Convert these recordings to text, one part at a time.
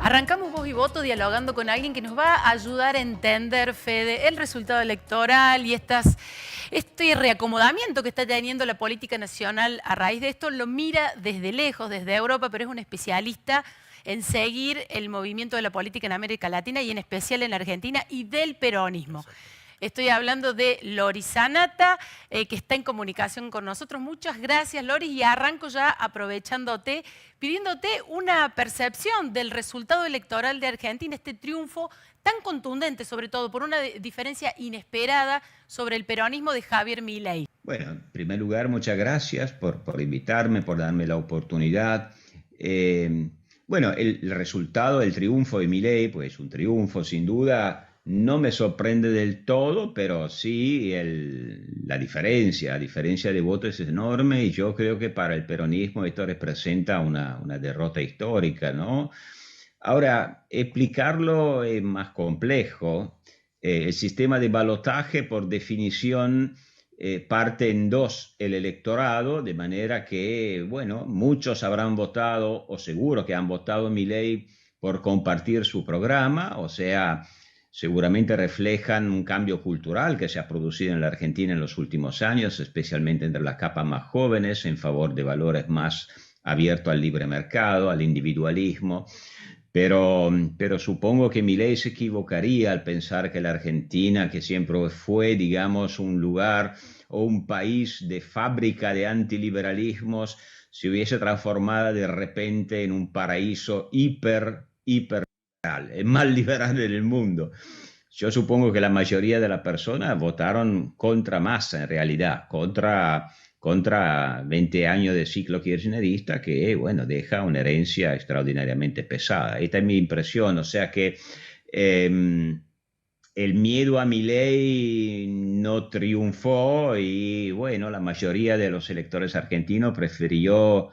Arrancamos Voz y Voto dialogando con alguien que nos va a ayudar a entender, Fede, el resultado electoral y este reacomodamiento que está teniendo la política nacional a raíz de esto. Lo mira desde lejos, desde Europa, pero es un especialista en seguir el movimiento de la política en América Latina y en especial en Argentina y del peronismo. Estoy hablando de Loris Sanata, que está en comunicación con nosotros. Muchas gracias, Loris, y arranco ya aprovechándote, pidiéndote una percepción del resultado electoral de Argentina, este triunfo tan contundente, sobre todo por una diferencia inesperada sobre el peronismo de Javier Milei. Bueno, en primer lugar, muchas gracias por invitarme, por darme la oportunidad. Bueno, el resultado, el triunfo de Milei, pues un triunfo sin duda. No me sorprende del todo, pero sí la diferencia de votos es enorme y yo creo que para el peronismo esto representa una derrota histórica, ¿no? Ahora, explicarlo es más complejo. El sistema de balotaje, por definición, parte en dos el electorado, de manera que, bueno, muchos habrán votado, o seguro que han votado Milei por compartir su programa, o sea, seguramente reflejan un cambio cultural que se ha producido en la Argentina en los últimos años, especialmente entre las capas más jóvenes, en favor de valores más abiertos al libre mercado, al individualismo. Pero supongo que Milei se equivocaría al pensar que la Argentina, que siempre fue, digamos, un lugar o un país de fábrica de antiliberalismos, se hubiese transformado de repente en un paraíso hiper el más liberal del mundo. Yo supongo que la mayoría de las personas votaron contra Massa, en realidad, contra 20 años de ciclo kirchnerista que, bueno, deja una herencia extraordinariamente pesada. Esta es mi impresión, o sea que el miedo a Milei no triunfó y, bueno, la mayoría de los electores argentinos prefirió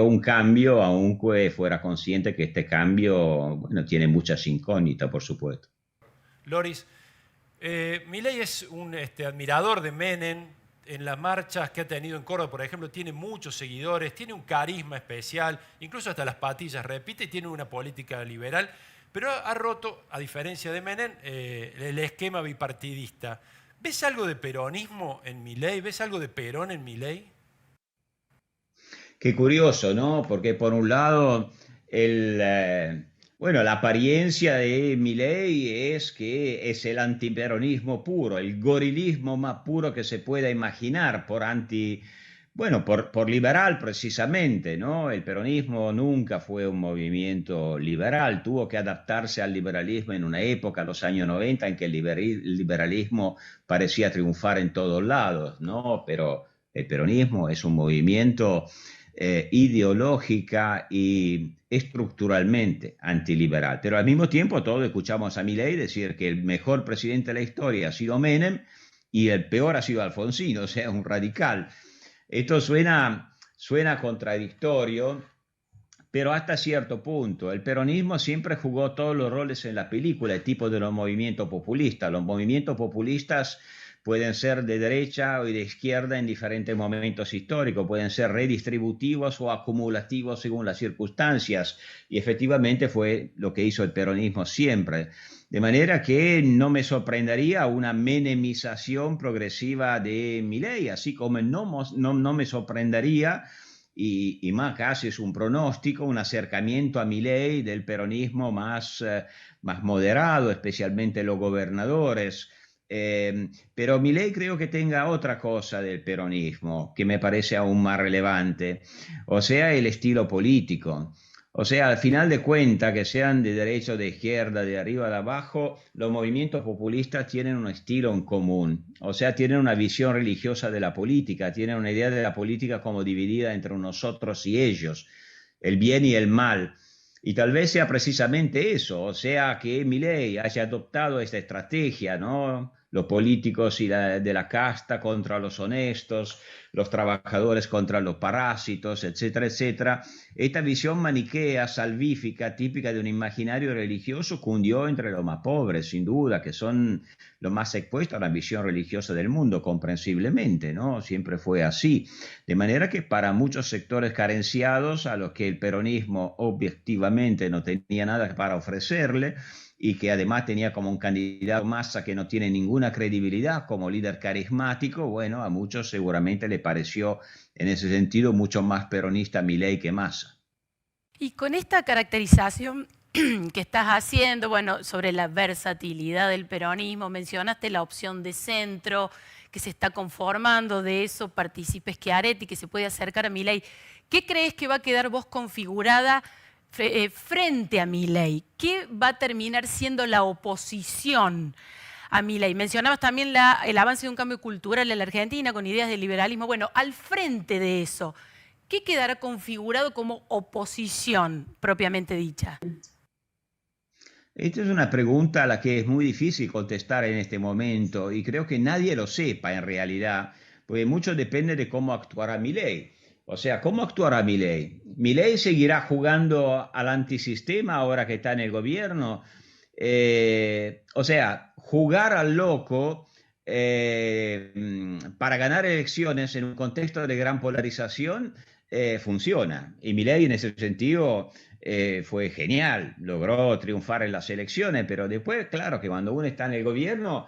un cambio, aunque fuera consciente que este cambio, bueno, tiene muchas incógnitas, por supuesto. Loris, Milei es un admirador de Menem. En las marchas que ha tenido en Córdoba, por ejemplo, tiene muchos seguidores, tiene un carisma especial, incluso hasta las patillas repite y tiene una política liberal, pero ha roto, a diferencia de Menem, el esquema bipartidista. ¿Ves algo de peronismo en Milei? ¿Ves algo de Perón en Milei? Qué curioso, ¿no? Porque por un lado, bueno, la apariencia de Milei es que es el antiperonismo puro, el gorilismo más puro que se pueda imaginar, bueno, por liberal precisamente, ¿no? El peronismo nunca fue un movimiento liberal, tuvo que adaptarse al liberalismo en una época, los años 90, en que el liberalismo parecía triunfar en todos lados, ¿no? Pero el peronismo es un movimiento ideológica y estructuralmente antiliberal. Pero al mismo tiempo todos escuchamos a Milei decir que el mejor presidente de la historia ha sido Menem y el peor ha sido Alfonsín, o sea, un radical. Esto suena contradictorio, pero hasta cierto punto. El peronismo siempre jugó todos los roles en la película, el tipo de los movimientos populistas. Los movimientos populistas pueden ser de derecha o de izquierda en diferentes momentos históricos, pueden ser redistributivos o acumulativos según las circunstancias, y efectivamente fue lo que hizo el peronismo siempre. De manera que no me sorprendería una menemización progresiva de Milei, así como no me sorprendería, y más casi es un pronóstico, un acercamiento a Milei del peronismo más moderado, especialmente los gobernadores. Pero Milei creo que tenga otra cosa del peronismo que me parece aún más relevante, o sea, el estilo político. O sea, al final de cuentas, que sean de derecha o de izquierda, de arriba o de abajo, los movimientos populistas tienen un estilo en común. O sea, tienen una visión religiosa de la política, tienen una idea de la política como dividida entre nosotros y ellos, el bien y el mal. Y tal vez sea precisamente eso, o sea, que Milei haya adoptado esta estrategia, ¿no? los políticos de la casta contra los honestos, los trabajadores contra los parásitos, etcétera, etcétera. Esta visión maniquea, salvífica, típica de un imaginario religioso, cundió entre los más pobres, sin duda, que son los más expuestos a la visión religiosa del mundo, comprensiblemente, ¿no? Siempre fue así. De manera que para muchos sectores carenciados, a los que el peronismo objetivamente no tenía nada para ofrecerle, y que además tenía como un candidato Massa que no tiene ninguna credibilidad como líder carismático, bueno, a muchos seguramente le pareció en ese sentido mucho más peronista Milei que Massa. Y con esta caracterización que estás haciendo, bueno, sobre la versatilidad del peronismo, mencionaste la opción de centro que se está conformando, de eso participa Schiaretti, que se puede acercar a Milei. ¿Qué crees que va a quedar vos configurada frente a Milei? ¿Qué va a terminar siendo la oposición a Milei? Mencionabas también el avance de un cambio cultural en la Argentina con ideas de liberalismo. Bueno, al frente de eso, ¿qué quedará configurado como oposición propiamente dicha? Esta es una pregunta a la que es muy difícil contestar en este momento y creo que nadie lo sepa en realidad, porque mucho depende de cómo actuará Milei. O sea, ¿cómo actuará Milei? ¿Milei seguirá jugando al antisistema ahora que está en el gobierno? O sea, jugar al loco para ganar elecciones en un contexto de gran polarización funciona. Y Milei en ese sentido fue genial, logró triunfar en las elecciones, pero después, claro, que cuando uno está en el gobierno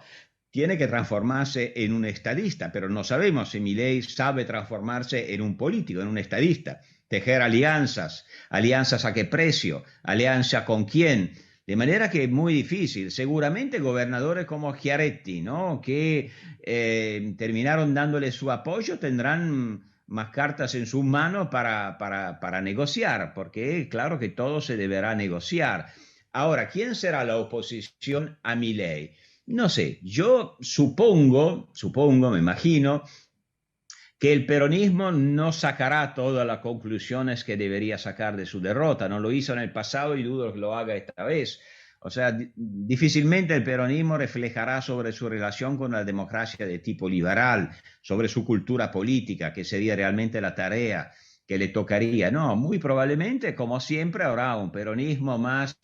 tiene que transformarse en un estadista, pero no sabemos si Milei sabe transformarse en un político, en un estadista, tejer alianzas, alianzas a qué precio, alianza con quién, de manera que es muy difícil. Seguramente gobernadores como Schiaretti, ¿no?, que terminaron dándole su apoyo, tendrán más cartas en sus manos para negociar, porque claro que todo se deberá negociar. Ahora, ¿quién será la oposición a Milei? No sé, yo supongo, me imagino, que el peronismo no sacará todas las conclusiones que debería sacar de su derrota. No lo hizo en el pasado y dudo que lo haga esta vez. O sea, difícilmente el peronismo reflejará sobre su relación con la democracia de tipo liberal, sobre su cultura política, que sería realmente la tarea que le tocaría. No, muy probablemente, como siempre, habrá un peronismo más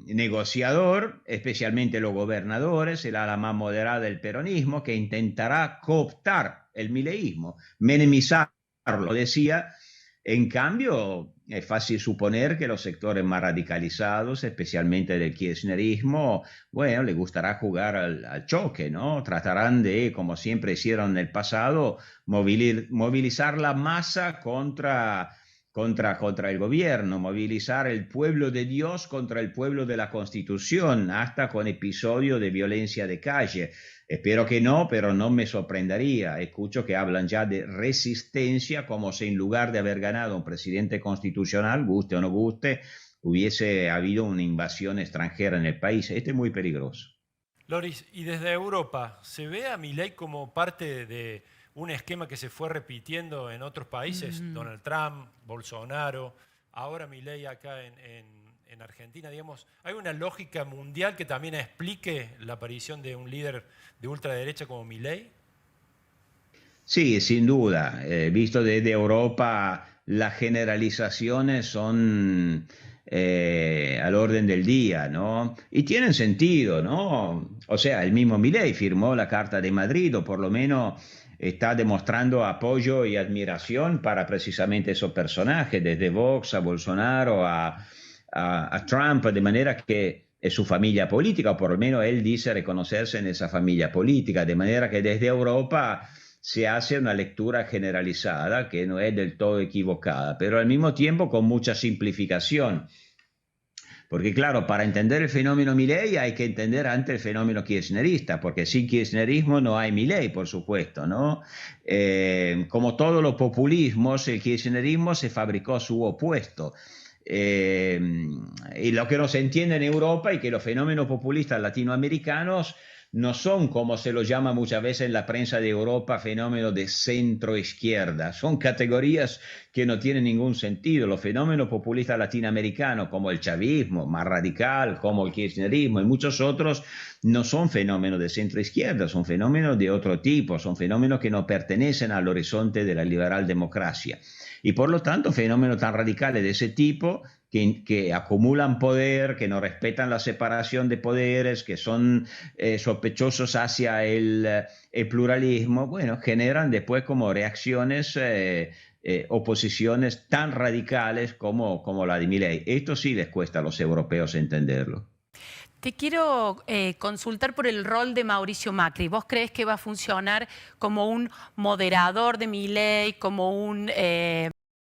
negociador, especialmente los gobernadores, será la más moderada del peronismo, que intentará cooptar el mileísmo, menemizarlo, decía. En cambio, es fácil suponer que los sectores más radicalizados, especialmente del kirchnerismo, bueno, les gustará jugar al choque, ¿no? Tratarán de, como siempre hicieron en el pasado, movilizar la masa contra el gobierno, movilizar el pueblo de Dios contra el pueblo de la Constitución, hasta con episodios de violencia de calle. Espero que no, pero no me sorprendería. Escucho que hablan ya de resistencia, como si en lugar de haber ganado un presidente constitucional, guste o no guste, hubiese habido una invasión extranjera en el país. Este es muy peligroso. Loris, y desde Europa, ¿se ve a Milei como parte de un esquema que se fue repitiendo en otros países? Donald Trump, Bolsonaro, ahora Milei acá en Argentina, digamos, ¿hay una lógica mundial que también explique la aparición de un líder de ultraderecha como Milei? Sí, sin duda. Visto desde Europa, las generalizaciones son al orden del día, ¿no? Y tienen sentido, ¿no? O sea, el mismo Milei firmó la Carta de Madrid, o por lo menos está demostrando apoyo y admiración para precisamente esos personajes, desde Vox a Bolsonaro a Trump, de manera que es su familia política, o por lo menos él dice reconocerse en esa familia política, de manera que desde Europa se hace una lectura generalizada que no es del todo equivocada, pero al mismo tiempo con mucha simplificación. Porque claro, para entender el fenómeno Milei hay que entender antes el fenómeno kirchnerista, porque sin kirchnerismo no hay Milei, por supuesto, ¿no? Como todos los populismos, el kirchnerismo se fabricó su opuesto. Y lo que no se entiende en Europa y que los fenómenos populistas latinoamericanos no son, como se lo llama muchas veces en la prensa de Europa, fenómenos de centro-izquierda. Son categorías que no tienen ningún sentido. Los fenómenos populistas latinoamericanos, como el chavismo, más radical, como el kirchnerismo y muchos otros, no son fenómenos de centro-izquierda, son fenómenos de otro tipo, son fenómenos que no pertenecen al horizonte de la liberal democracia. Y por lo tanto, fenómenos tan radicales de ese tipo que acumulan poder, que no respetan la separación de poderes, que son sospechosos hacia el pluralismo, bueno, generan después como reacciones, oposiciones tan radicales como la de Milei. Esto sí les cuesta a los europeos entenderlo. Te quiero consultar por el rol de Mauricio Macri. ¿Vos crees que va a funcionar como un moderador de Milei, como un